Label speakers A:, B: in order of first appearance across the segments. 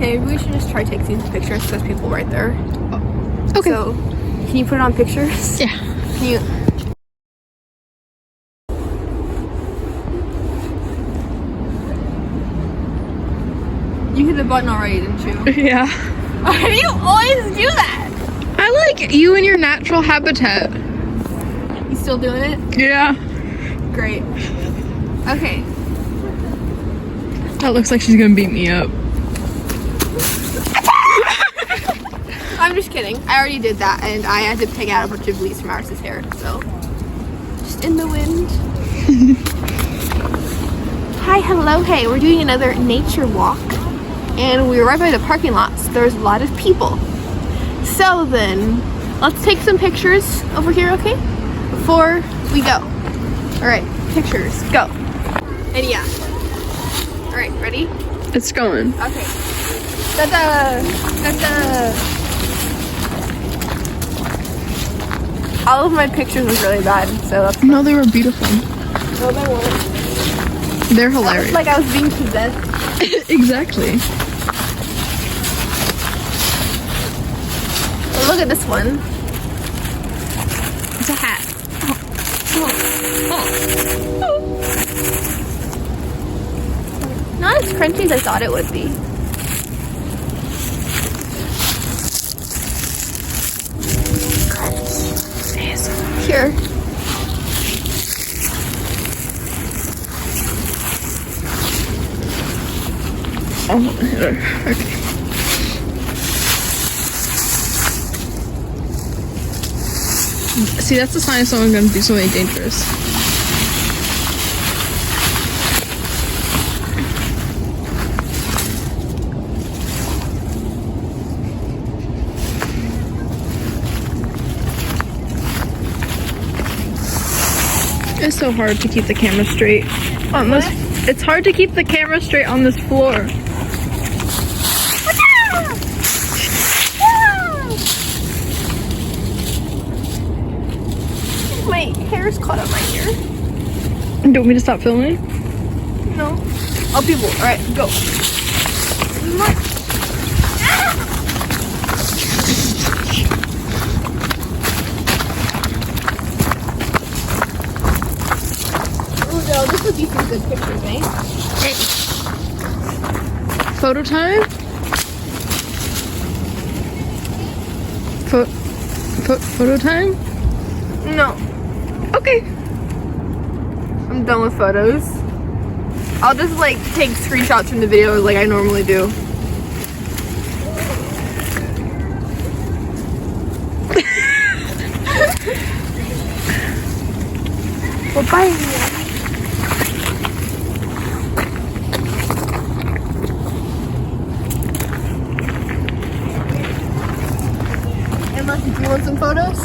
A: Okay, maybe we should just try taking some pictures. There's people right there.
B: Okay.
A: So, can you put it on pictures?
B: Yeah.
A: Can you? You hit the button already, didn't you?
B: Yeah.
A: Why do you always do that?
B: I like you in your natural habitat.
A: You still doing it?
B: Yeah.
A: Great. Okay.
B: That looks like she's gonna beat me up.
A: I'm just kidding. I already did that, and I had to take out a bunch of leaves from Iris's hair, so. Just in the wind. Hi, hello, hey. We're doing another nature walk, and we're right by the parking lot, so there's a lot of people. So then, let's take some pictures over here, okay? Before we go. Alright, pictures, go. And yeah. Alright, ready?
B: It's going.
A: Okay. Ta-da! Ta-da! All of my pictures was really bad, so that's
B: No, they were beautiful.
A: no, they weren't.
B: They're
A: It was
B: hilarious.
A: like I was being possessed.
B: Exactly.
A: Oh, look at this one.
B: It's a hat.
A: Not as crunchy as I thought it would be. Here.
B: Oh, okay. See, that's a sign of someone gonna do something dangerous. It's so hard to keep the camera straight on this. It's hard to keep the camera straight on this floor.
A: My hair's caught on my ear.
B: Do you want me to stop filming?
A: No. Oh, people. Alright, go. Oh, no, this would be some good pictures, eh?
B: Photo time? Photo time?
A: No.
B: Okay.
A: I'm done with photos. I'll just like take screenshots from the videos like I normally do. Well, bye. Emma, did you want some photos?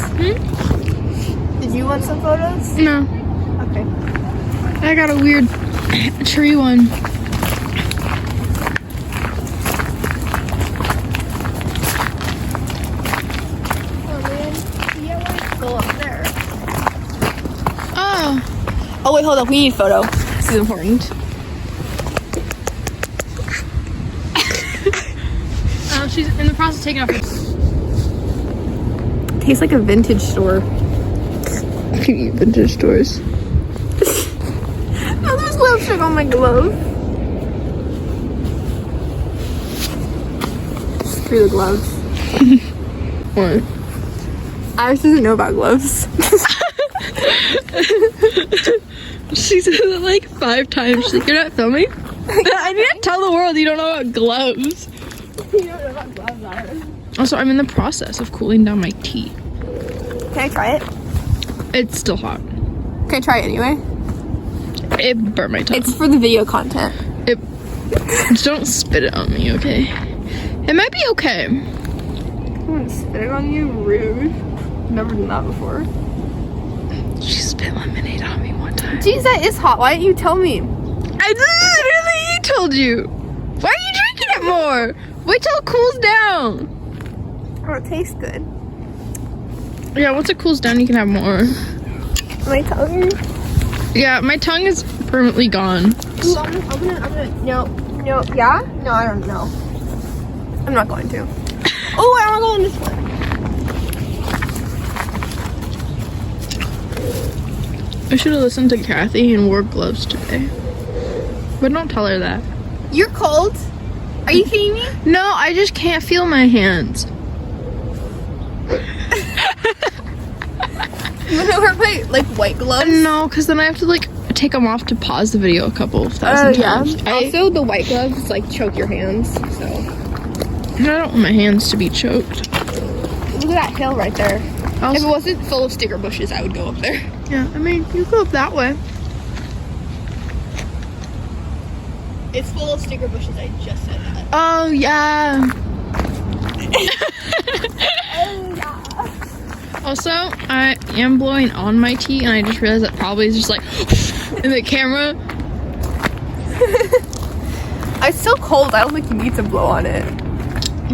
A: Did you want some photos?
B: No.
A: Okay.
B: I got a weird tree one.
A: Oh man, yeah, let's go up there.
B: Oh.
A: Oh wait, hold up. We need a photo. This is important.
B: She's in the process of taking off her.
A: Tastes like a vintage store.
B: Vintage stores.
A: Oh, there's lipstick on my glove. Screw the gloves.
B: What?
A: Iris doesn't know about gloves.
B: She said it like 5 times. She's like, you're not filming? I need to tell the world you don't know about gloves.
A: You don't know about gloves, Iris.
B: Also, I'm in the process of cooling down my tea.
A: Can I try it?
B: It's still hot.
A: Can I try it anyway?
B: It burnt my tongue.
A: It's for the video content.
B: Just don't spit it on me, okay? It might be okay.
A: I'm gonna spit it on you, rude. Never done that before.
B: She spit lemonade on me one time.
A: Jeez, that is hot. Why didn't you tell me?
B: I literally told you. Why are you drinking it more? Wait till it cools down.
A: Oh, it tastes good.
B: Yeah, once it cools down, you can have more.
A: My tongue.
B: Yeah, my tongue is permanently gone.
A: Ooh, I'm gonna, no, yeah? No, I don't know. I'm not going to. Oh, I want to go on this one.
B: I should have listened to Kathy and wore gloves today. But don't tell her that.
A: You're cold. Are you kidding me?
B: No, I just can't feel my hands.
A: You want to wear my, like, white gloves?
B: No, because then I have to, like, take them off to pause the video a couple thousand times.
A: Also, the white gloves, like, choke your hands, so.
B: I don't want my hands to be choked.
A: Look at that hill right there. If it wasn't full of sticker bushes, I would go up there.
B: Yeah, I mean, you go up that way.
A: It's full of sticker bushes, I just said that.
B: Oh, yeah. Also, I am blowing on my tea, and I just realized that probably is just like in the camera.
A: It's so cold, I don't think you need to blow on it.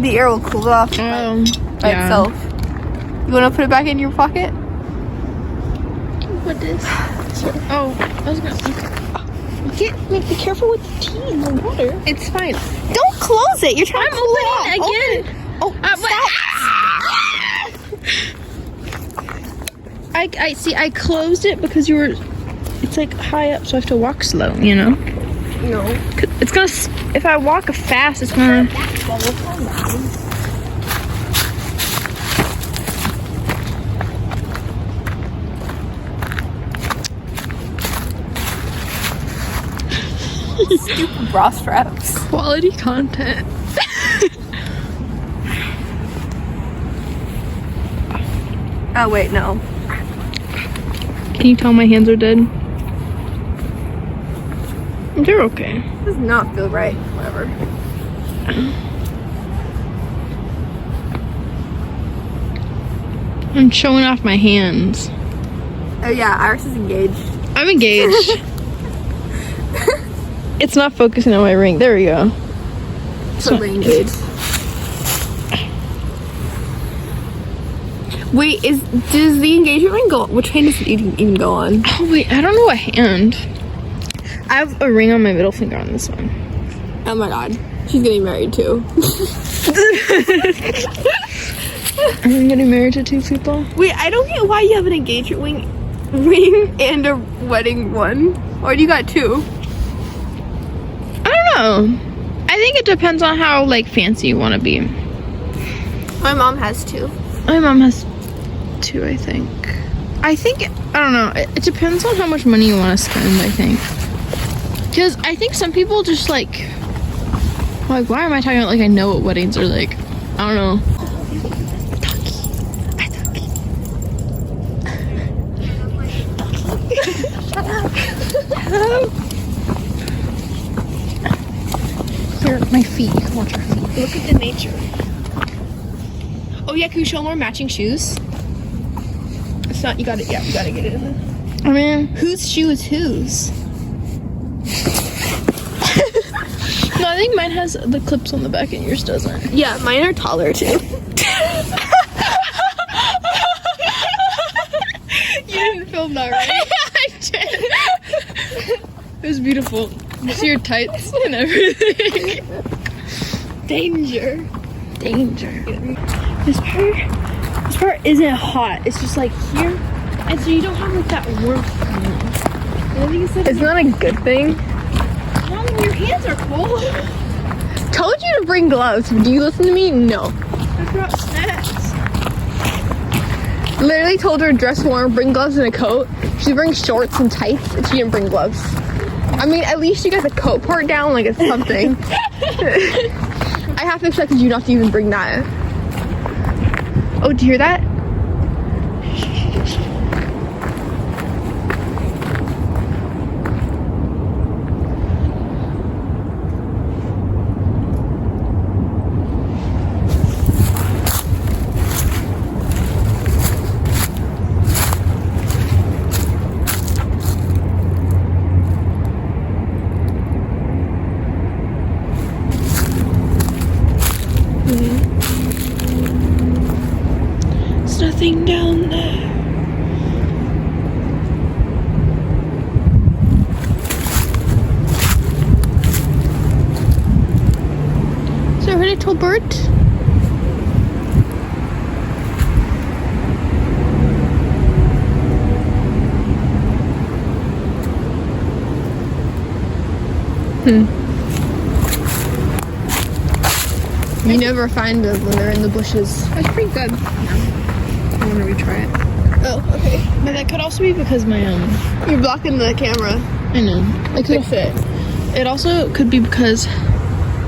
A: The air will cool off by itself. You want to put it back in your pocket?
B: What is? Oh, I was gonna. Be careful with the tea in the water.
A: It's fine. Don't close it. You're trying to cool it off.
B: again.
A: Oh,
B: I see. I closed it because you were. It's like high up, so I have to walk slow. You know.
A: No.
B: It's gonna. If I walk fast, it's gonna.
A: Stupid bra straps.
B: Quality content.
A: Oh wait, no.
B: Can you tell my hands are dead? They're okay.
A: Does not feel right. Whatever.
B: I'm showing off my hands.
A: Oh yeah, Iris is engaged.
B: I'm engaged. It's not focusing on my ring. There we go.
A: Totally engaged. Wait, does the engagement ring go? Which hand does it even go on?
B: Oh wait, I don't know what hand. I have a ring on my middle finger on this one.
A: Oh my god, she's getting married too.
B: I'm getting married to 2 people.
A: Wait, I don't get why you have an engagement ring and a wedding one, or you got 2.
B: I don't know. I think it depends on how like fancy you want to be.
A: My mom has 2.
B: My mom has 2, I think. I don't know. It depends on how much money you want to spend, I think. Because I think some people just like, why am I talking about like I know what weddings are like? I don't know. Here, my feet. You can watch our feet.
A: Look at the nature. Oh yeah, can we show more matching shoes? It's not. You got it. Yeah, you gotta get it in there.
B: I mean,
A: Whose shoe is whose?
B: no, I think mine has the clips on the back and yours doesn't.
A: Yeah, mine are taller too. You didn't film that, right?
B: I did. It was beautiful. You see your tights and everything.
A: Danger.
B: This part isn't hot. It's just like here, and so you don't have like that warmth.
A: Isn't that a good thing?
B: Mom, your hands are cold.
A: Told you to bring gloves. Do you listen to me? No.
B: I brought snacks.
A: Literally told her dress warm, bring gloves and a coat. She brings shorts and tights, and she didn't bring gloves. I mean, at least you got the coat part down like it's something. I have to expect you not to even bring that. Oh, do you hear that?
B: little bird.
A: You never find them when they're in the bushes. That's pretty good.
B: I want to retry it.
A: Oh, okay.
B: But that could also be because my
A: You're blocking the camera.
B: I know. It could
A: Fix it.
B: It also could be because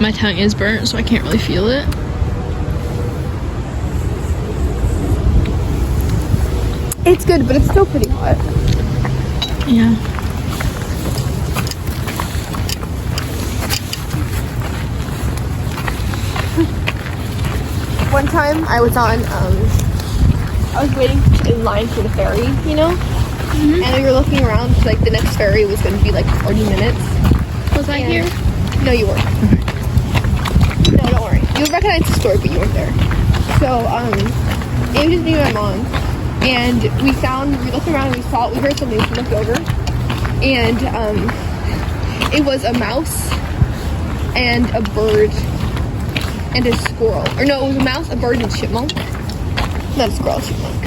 B: my tongue is burnt, so I can't really feel it.
A: It's good, but it's still pretty hot.
B: Yeah.
A: One time I was on, I was waiting in line for the ferry, you know? And we were looking around, like the next ferry was going to be like 40 minutes.
B: Was I
A: And-
B: here?
A: No, you weren't. No, don't worry. You'll recognize the story, but you weren't there. So, it was just me and my mom. And we looked around and we heard something, we looked over. And, it was a mouse and a bird and a squirrel. Or no, it was a mouse, a bird, and a chipmunk. Not a squirrel, a chipmunk.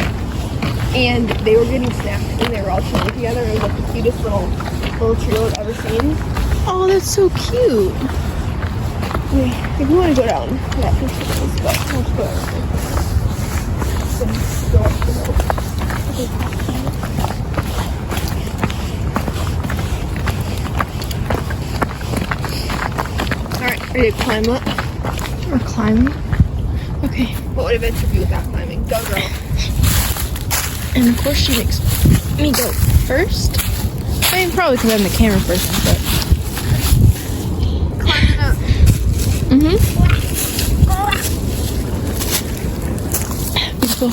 A: And they were getting snacks and they were all chilling together. It was like the cutest little trio I've ever seen.
B: Oh, that's so cute.
A: Okay, if you want to go down to that picture, but I'll just go down. Go up the hill. Alright, ready to climb up?
B: We're climbing. Okay.
A: What would adventure be without climbing? Go, girl.
B: And of course she makes me go first. I mean, probably because I'm the camera person, but.
A: Climbing up.
B: Beautiful.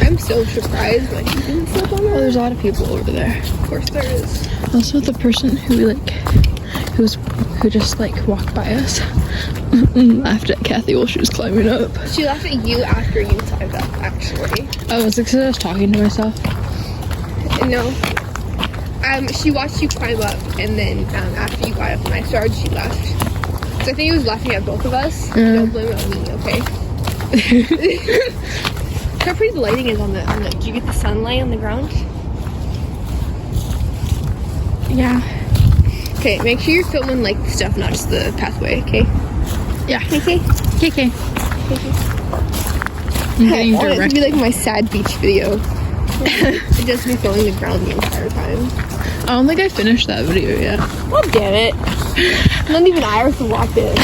A: I'm so surprised when she didn't slip on
B: Oh,
A: her.
B: there's a lot of people over there.
A: Of course there is.
B: Also, the person who just walked by us laughed at Kathy while she was climbing up.
A: She laughed at you after you climbed up, actually.
B: Oh, was it because I was talking to myself?
A: No. She watched you climb up, and then after you got up and I started, she left. So I think he was laughing at both of us. Don't blame it on me, okay? Look how pretty the lighting is on the. Do you get the sunlight on the ground?
B: Yeah.
A: Okay, make sure you're filming like the stuff, not just the pathway, okay?
B: Yeah.
A: Okay.
B: KK. I'm getting
A: I want it to
B: direct.
A: be like my sad beach video. It just me filming the ground the entire time.
B: I don't think I finished that video yet.
A: Oh damn it! Not even Iris will watch it.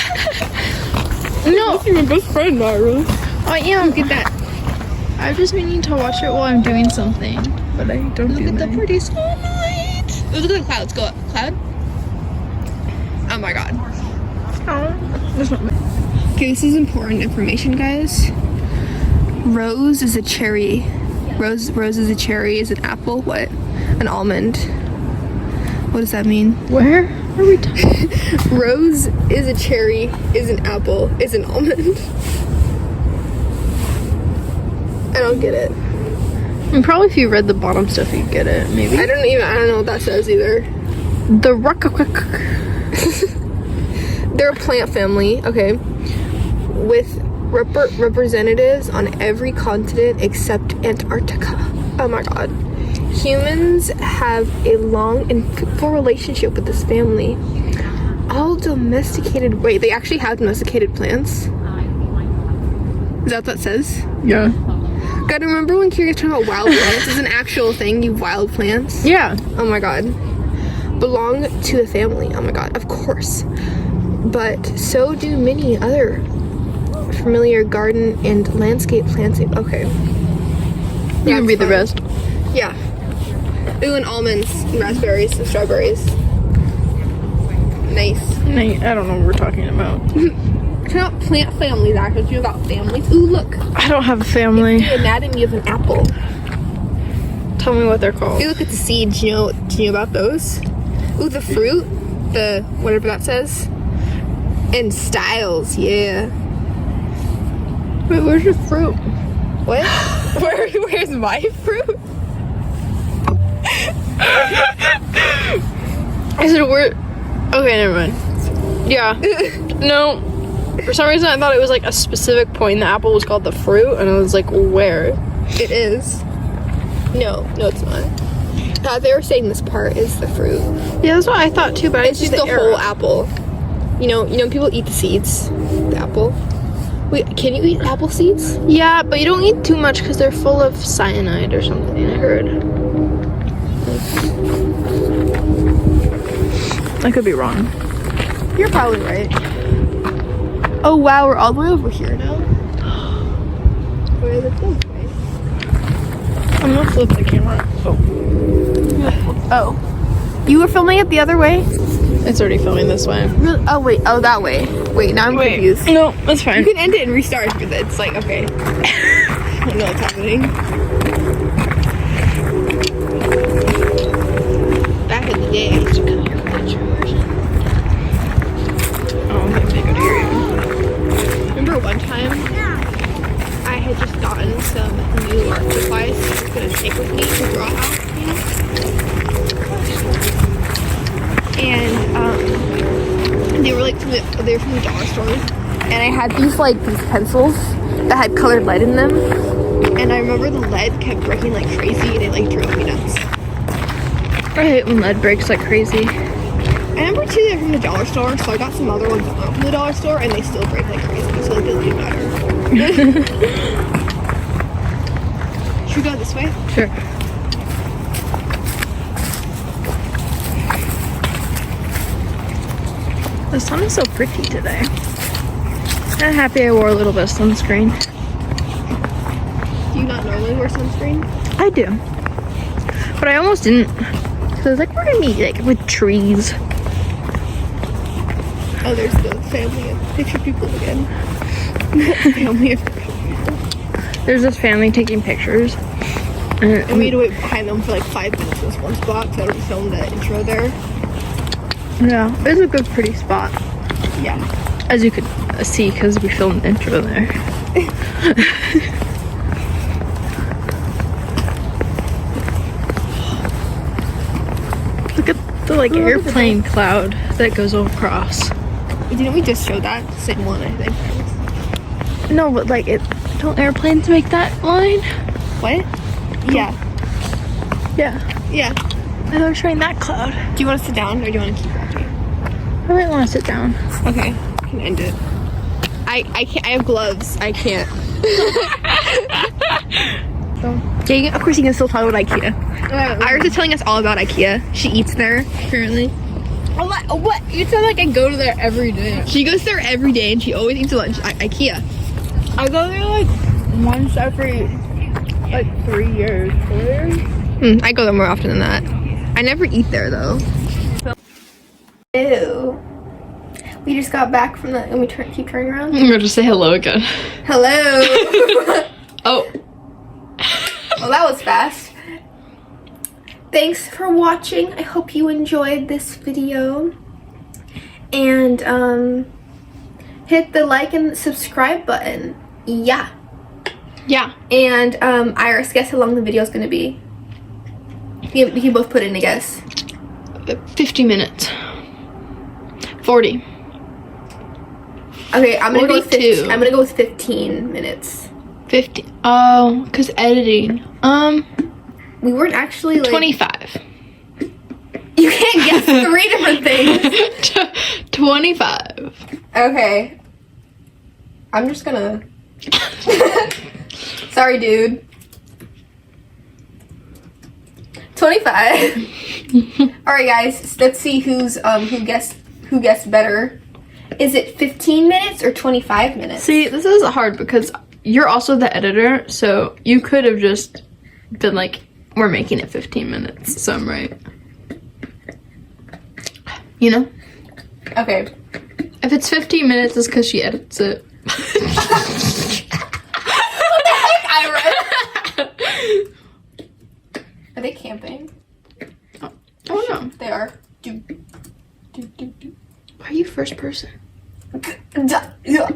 B: No,
A: You're my best friend, Iris.
B: I am.
A: Look at that.
B: I'm just meaning to watch it while I'm doing something, but I don't
A: Look
B: do
A: at the
B: that.
A: pretty sunlight. Oh, look at the clouds. Go up. Cloud. Oh my god.
B: Oh, there's not.
A: Okay, this is important information, guys. Rose is a cherry. Rose is a cherry. Is an apple. What? An almond. What does that mean?
B: Where are we talking?
A: Rose is a cherry. Is an apple. Is an almond. I don't get it.
B: I mean, probably if you read the bottom stuff, you'd get it. Maybe.
A: I don't know what that says either.
B: The rock.
A: They're a plant family, okay, with representatives on every continent except Antarctica. Oh my god. Humans have a long and fruitful relationship with this family. All domesticated. Wait, they actually have domesticated plants? Is that what that says?
B: Yeah.
A: God, remember when Kira was talking about wild plants? It's an actual thing, you wild plants?
B: Yeah.
A: Oh my god. Belong to the family. Oh my god, of course. But so do many other familiar garden and landscape plants. Okay.
B: You can read the rest.
A: Yeah. Ooh, and almonds, and raspberries, and strawberries. Nice.
B: I don't know what we're talking about.
A: It's not plant families, actually. It's about families. Ooh, look.
B: I don't have a family.
A: The anatomy of an apple.
B: Tell me what they're called.
A: Ooh, look at the seeds. Do you know about those? Ooh, the fruit. The whatever that says. And styles, yeah.
B: Wait, where's your fruit?
A: What? Where's my fruit?
B: I said, where? Okay, never mind. Yeah. No. For some reason, I thought it was like a specific point. The apple was called the fruit, and I was like, where?
A: It is. No, it's not. They were saying this part is the fruit.
B: Yeah, that's what I thought too, but I
A: It's just the whole apple. You know, people eat the seeds. The apple. Wait, can you eat apple seeds?
B: Yeah, but you don't eat too much because they're full of cyanide or something, I heard. I could be wrong.
A: You're probably right. Oh wow, we're all the way over here now. Where is it this way?
B: I'm gonna flip the camera.
A: Oh. You were filming it the other way?
B: It's already filming this way.
A: Really? Oh wait, that way. Wait, now I'm confused.
B: No, that's fine.
A: You can end it and restart because it's like, okay. I don't know what's happening. Back in the day, I used to come here for the version.
B: Oh, okay, they could hear you.
A: Remember one time? I had just gotten some new art supplies I was going to take with me to draw out, you know? And they were like from the dollar stores. And I had these pencils that had colored lead in them. And I remember the lead kept breaking like crazy and it like drove me nuts.
B: I hate when lead breaks like crazy.
A: I remember too they're from the dollar store, so I got some other ones that weren't from the dollar store and they still break like crazy, so it doesn't even matter. Should we go this way?
B: Sure. The sun is so pretty today. I'm happy I wore a little bit of sunscreen.
A: Do you not normally wear sunscreen?
B: I do. But I almost didn't. Because like we're gonna be like with trees.
A: Oh, there's the family of picture people again. Family of picture people.
B: There's this family taking pictures.
A: And we had to wait behind them for like 5 minutes in this one spot because I already filmed the intro there.
B: Yeah, it's a good pretty spot.
A: Yeah.
B: As you could see because we filmed the intro there. Look at the like airplane cloud that goes across.
A: Didn't we just show that? Same one, I think.
B: No, but like don't airplanes make that line?
A: What? Yeah.
B: Yeah.
A: Yeah.
B: I was showing that cloud.
A: Do you want to sit down or do you want to keep watching?
B: I might want to sit down.
A: Okay. You can end it. I can't. I have gloves. I can't. Yeah, of course you can still talk about IKEA. Iris is telling us all about IKEA. She eats there, apparently.
B: What? You sound like I go to there every day.
A: She goes there every day and she always eats lunch at IKEA.
B: I go there like once every like 3 years. 4 years?
A: I go there more often than that. I never eat there though. Ew. We just got back from the. Let me keep turning around.
B: I'm gonna just say hello again.
A: Hello.
B: Oh.
A: Well, that was fast. Thanks for watching. I hope you enjoyed this video. And hit the like and subscribe button. Yeah.
B: Yeah.
A: And Iris, guess how long the video is going to be? We can both put in a guess.
B: 50 minutes. 40.
A: Okay, I'm gonna go with
B: 42.
A: 15. I'm gonna go with 15 minutes.
B: 50. Oh, because editing.
A: We weren't actually like
B: 25.
A: You can't guess 3 different things.
B: 25.
A: Okay. I'm just gonna. Sorry, dude. 25. All right, guys. Let's see who guessed better. Is it 15 minutes or 25 minutes?
B: See, this is hard because you're also the editor, so you could have just been like, we're making it 15 minutes, so I'm right. You know?
A: Okay.
B: If it's 15 minutes, it's because she edits it.
A: Are they camping?
B: Oh no.
A: They are.
B: Why are you first person?
A: Yeah.
B: Yeah.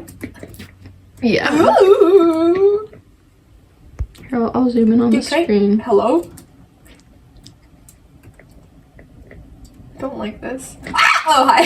B: Here, I'll zoom in on the screen.
A: Hello? Don't like this. Oh, hi.